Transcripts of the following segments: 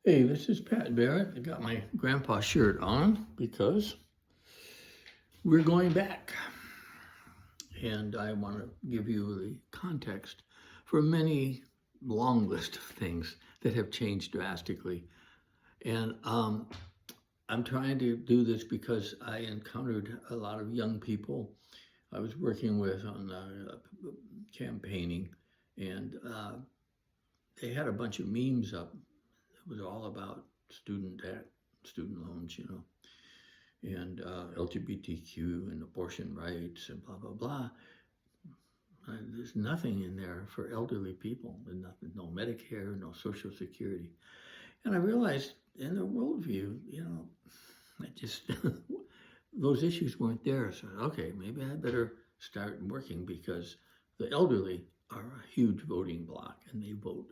Hey, this is Pat Barrett. I got my grandpa shirt on because we're going back. And I want to give you the context for many long list of things that have changed drastically. And I'm trying to do this because I encountered a lot of young people I was working with on campaigning, and they had a bunch of memes up. It was all about student debt, student loans, and LGBTQ and abortion rights and blah, blah, blah. There's nothing in there for elderly people. There's nothing, no Medicare, no Social Security. And I realized in their worldview, I just, those issues weren't there. So, okay, maybe I better start working because the elderly are a huge voting bloc and they vote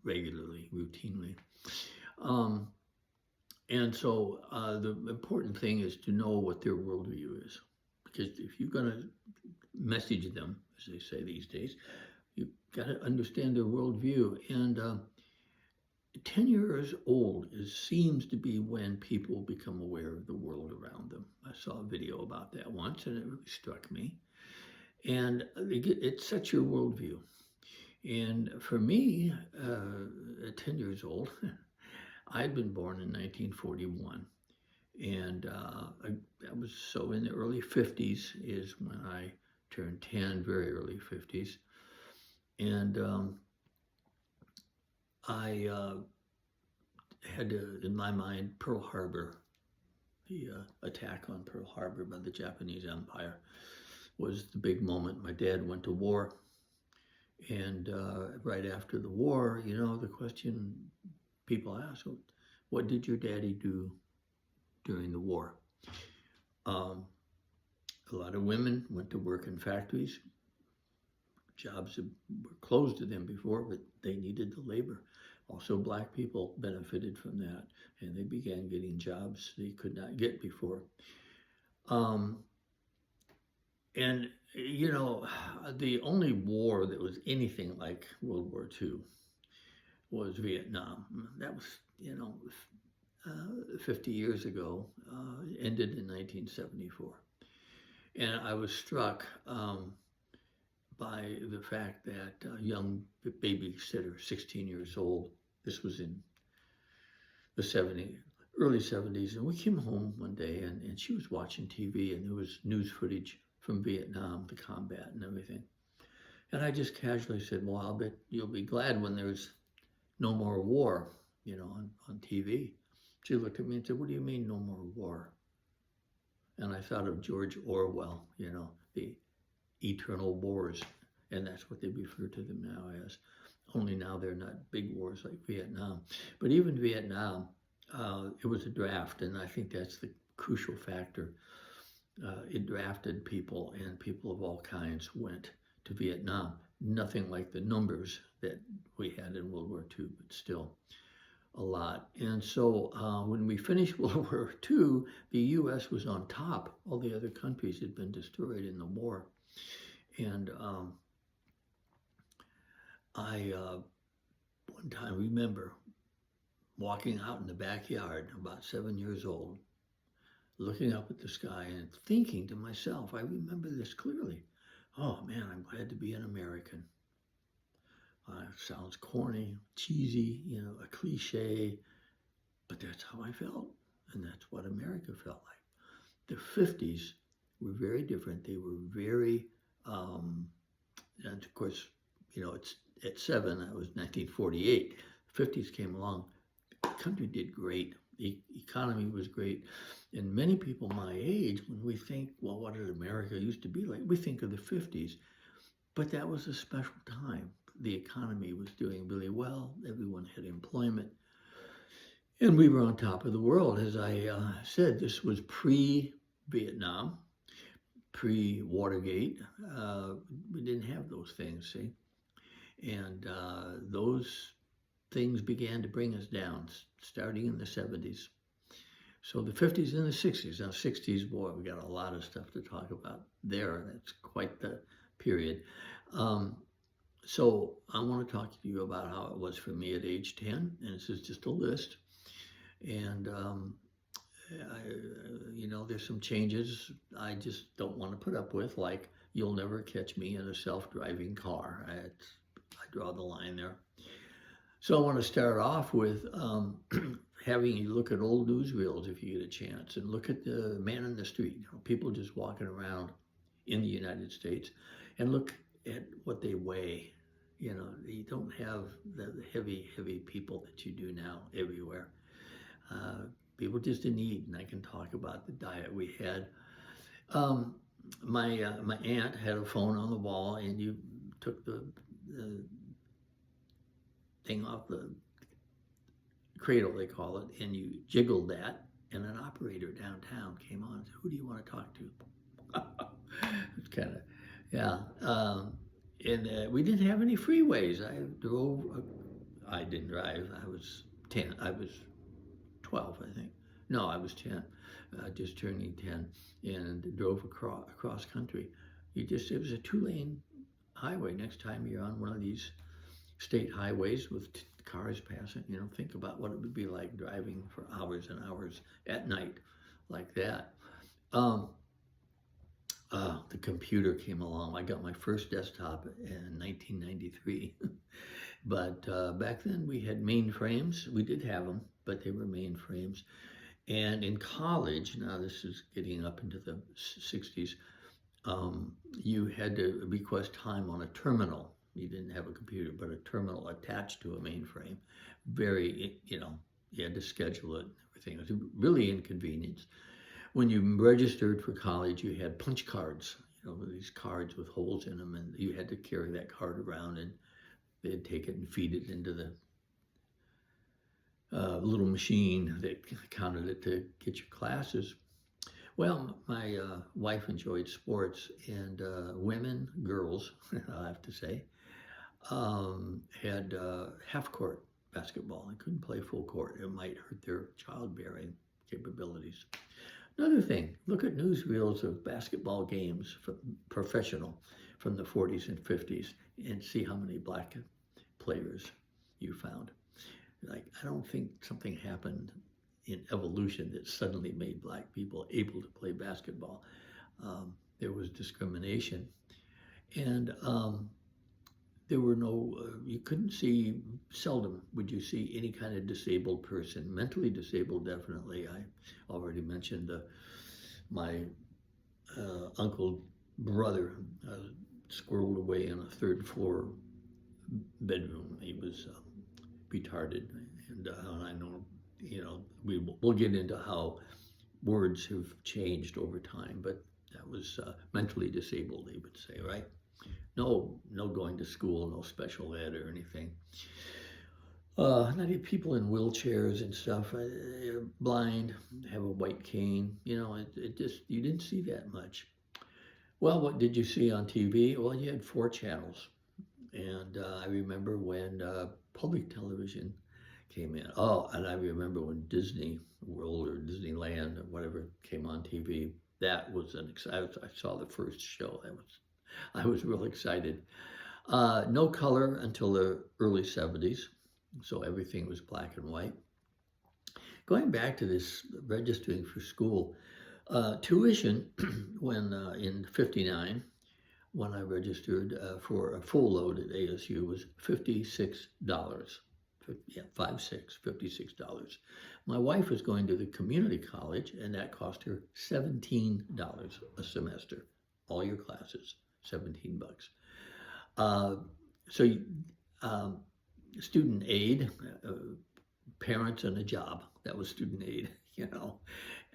regularly, routinely. And so the important thing is to know what their worldview is. Because if you're going to message them, as they say these days, you've got to understand their worldview. And 10 years old seems to be when people become aware of the world around them. I saw a video about that once and it really struck me. And it sets your worldview. And for me, at 10 years old, I'd been born in 1941. And I was so in the early 50s is when I turned 10, very early 50s. And I had in my mind, Pearl Harbor, the attack on Pearl Harbor by the Japanese Empire was the big moment. My dad went to war. And right after the war, the question people ask, what did your daddy do during the war? A lot of women went to work in factories. Jobs were closed to them before, but they needed the labor. Also, Black people benefited from that, and they began getting jobs they could not get before. And, the only war that was anything like World War II was Vietnam. That was, 50 years ago, ended in 1974. And I was struck by the fact that a young babysitter, 16 years old, this was in the early 70s, and we came home one day and she was watching TV and there was news footage from Vietnam, the combat and everything. And I just casually said, well, I'll bet you'll be glad when there's no more war, on TV. She looked at me and said, what do you mean no more war? And I thought of George Orwell, the eternal wars. And that's what they refer to them now as. Only now they're not big wars like Vietnam. But even Vietnam, it was a draft, and I think that's the crucial factor. It drafted people, and people of all kinds went to Vietnam. Nothing like the numbers that we had in World War II, but still a lot. And so when we finished World War II, the U.S. was on top. All the other countries had been destroyed in the war. And I, one time, remember walking out in the backyard, about 7 years old, looking up at the sky and thinking to myself, I remember this clearly, oh man, I'm glad to be an American. It sounds corny, cheesy, a cliche, but that's how I felt, and that's what America felt like. The 50s were very different. They were very, and of course, it's at 7, that was 1948. The 50s came along. The country did great. The economy was great. And many people my age, when we think, well, what did America used to be like? We think of the 50s. But that was a special time. The economy was doing really well. Everyone had employment. And we were on top of the world. As I said, this was pre-Vietnam, pre-Watergate. We didn't have those things, see? And those things began to bring us down, starting in the 70s. So the 50s and the 60s. Now, 60s, boy, we got a lot of stuff to talk about there. That's quite the period. So I want to talk to you about how it was for me at age 10, and this is just a list. And there's some changes I just don't want to put up with, like you'll never catch me in a self-driving car. I draw the line there. So I want to start off with having you look at old newsreels if you get a chance, and look at the man in the street, people just walking around in the United States, and look at what they weigh. You don't have the heavy, heavy people that you do now everywhere. Uh, People just in need, and I can talk about the diet we had. Um, my aunt had a phone on the wall, and you took the thing off the cradle, they call it, and you jiggled that, and an operator downtown came on and said, "Who do you want to talk to?" It's kind of, yeah. And we didn't have any freeways. I didn't drive. I was 10. I was 12, I think. No, I was 10, just turning 10, and drove across country. It was a 2-lane highway. Next time you're on one of these state highways with cars passing, think about what it would be like driving for hours and hours at night like that. The computer came along. I got my first desktop in 1993. But back then we had mainframes. We did have them, but they were mainframes. And in college, now this is getting up into the 60s, you had to request time on a terminal. You didn't have a computer, but a terminal attached to a mainframe. You had to schedule it and everything. It was really inconvenience. When you registered for college, you had punch cards, these cards with holes in them, and you had to carry that card around, and they'd take it and feed it into the little machine that counted it to get your classes. Well, my wife enjoyed sports, and girls, I have to say, had half-court basketball. They couldn't play full court. It might hurt their childbearing capabilities. Another thing, look at newsreels of basketball games, professional, from the 40s and 50s, and see how many black players you found. I don't think something happened in evolution that suddenly made black people able to play basketball. There was discrimination, and there were you couldn't see, seldom would you see any kind of disabled person. Mentally disabled, definitely. I already mentioned my uncle brother squirreled away in a third floor bedroom. He was retarded, and I know, we'll get into how words have changed over time, but that was mentally disabled, they would say, right? No going to school, no special ed or anything. Not even people in wheelchairs and stuff, blind, have a white cane. It just, you didn't see that much. Well, what did you see on TV? Well, you had 4 channels. And I remember when public television came in. Oh, and I remember when Disney World or Disneyland or whatever came on TV. That was I saw the first show. I was real excited. No color until the early 70s, so everything was black and white. Going back to this registering for school, tuition when in '59, when I registered for a full load at ASU, was $56. Yeah, $56. My wife was going to the community college, and that cost her $17 a semester, all your classes. $17. Student aid, parents and a job, that was student aid,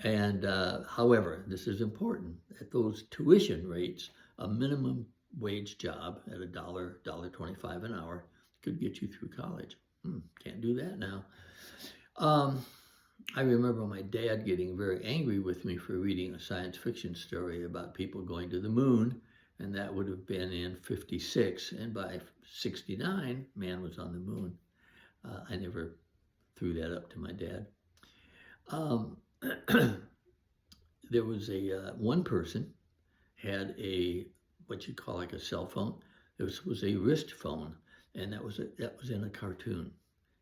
And however, this is important, at those tuition rates, a minimum wage job at $1.25 an hour could get you through college. Can't do that now. I remember my dad getting very angry with me for reading a science fiction story about people going to the moon, and that would have been in '56, and by '69, man was on the moon. I never threw that up to my dad. There was one person had what you call like a cell phone This was a wrist phone, and that was in a cartoon.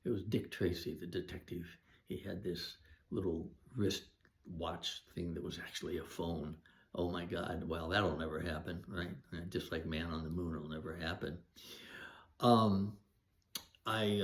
It was Dick Tracy, the detective. He had this little wrist watch thing that was actually a phone. Oh my God! Well, that'll never happen, right? Just like Man on the Moon will never happen. Um, I